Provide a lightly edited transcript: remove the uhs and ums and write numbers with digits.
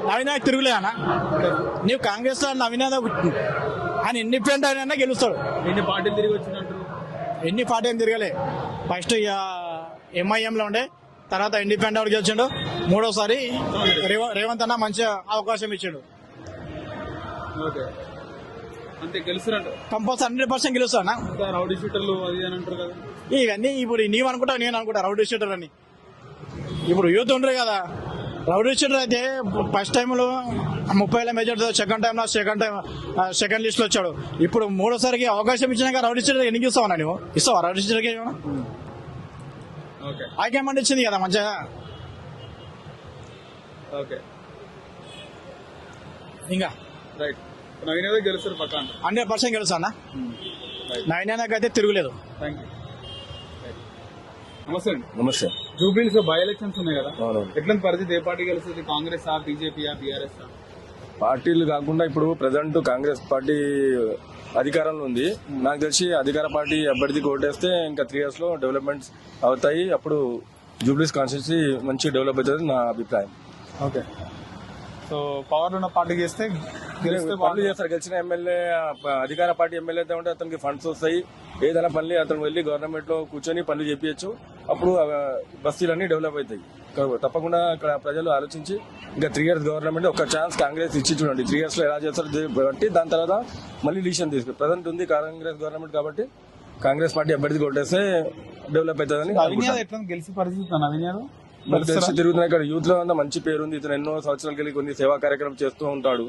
నవీన్ యాదవ్ తిరుగులే అన్న. నీవు కాంగ్రెస్ లో నవీన్ యాదవ్ ఆయన ఇండిపెండెంట్ అయినా గెలుస్తాడు. ఎన్ని పార్టీలు తిరిగి వచ్చినట్టు? ఎన్ని పార్టీ ఏం తిరగలే. ఫస్ట్ ఎంఐఎంలో ఉండే, తర్వాత ఇండిపెండెంట్ గెలిచాడు. మూడోసారి రేవంత్ అన్న మంచి అవకాశం ఇచ్చాడు. ఓకే, అంతే గెలుస్తారంట. కంపల్సరీ 100% గెలుస్తాడు. రౌడీ షూటర్లు అది అని అంటారు కదా. ఇవన్నీ ఇప్పుడు నీవు అనుకుంటా, నేను అనుకుంటా రౌడీ షూటర్ అని. ఇప్పుడు యూత్ ఉండరు కదా. రౌడీ షూటర్ అయితే ఫస్ట్ టైంలో 30,000 మెజార్టీ, సెకండ్ లిస్ట్ లో వచ్చాడు. ఇప్పుడు మూడోసారికి అవకాశం ఇచ్చినాక రౌడీ షూటర్ ఎన్ని ఇస్తావా? నువ్వు ఇస్తావా రౌడీ షూటర్కి? హైకమాండ్ ఇచ్చింది కదా మంచిగా. ఓకే, ఇంకా రైట్. నవీన్ యాదవ్ గెలుస్తారు పక్కా. 100% గెలుస్తానా. నవీన్ యాదవ్ అయితే తిరుగులేదు. Thank you. నమస్తే అండి. నమస్తే. జూబ్లీస్ బై ఎలక్షన్స్ ఉన్నాయి కదా, ఎట్లాంటి పరిస్థితి? ఏ పార్టీ గెలుస్తుంది? Congress, BJP, BRS? పార్టీలు కాకుండా ఇప్పుడు ప్రజెంట్ కాంగ్రెస్ పార్టీ అధికారంలో ఉంది. నాకు తెలిసి అధికార పార్టీ అభ్యర్థికి ఓటేస్తే ఇంకా 3 years లో డెవలప్మెంట్స్ అవుతాయి. అప్పుడు జూబ్లీస్ కాన్స్టిట్యూన్సీ మంచి డెవలప్ అవుతుంది నా అభిప్రాయం. ఓకే, సో పవర్ ఉన్న పార్టీ చేస్తే పనులు చేస్తారు. గెలిచిన ఎమ్మెల్యే, అధికార పార్టీ ఎమ్మెల్యే అయితే ఉంటే అతనికి ఫండ్స్ వస్తాయి. ఏదైనా పనులు అతను వెళ్ళి గవర్నమెంట్ లో కూర్చొని పనులు చేపించచ్చు. అప్పుడు బస్తీలన్నీ డెవలప్ అవుతాయి. తప్పకుండా ఇక్కడ ప్రజలు ఆలోచించి ఇంకా 3 years గవర్నమెంట్ ఒక ఛాన్స్ కాంగ్రెస్ ఇచ్చి చూడండి. 3 years లో ఎలా చేస్తారు బట్టి దాని తర్వాత మళ్ళీ డిసిషన్ తీసుకుంటారు. ప్రజెంట్ ఉంది కాంగ్రెస్ గవర్నమెంట్ కాబట్టి కాంగ్రెస్ పార్టీ అభ్యర్థి కొట్టేస్తే డెవలప్ అవుతుందని. గెలిచి పరిస్థితి నవీన్ యాదవ్ తెలిసి తిరుగుతున్నాయి. ఇక్కడ యూత్ లో అంతా మంచి పేరు ఉంది. ఇతను ఎన్నో సంవత్సరాలకి కొన్ని సేవా కార్యక్రమం చేస్తూ ఉంటాడు.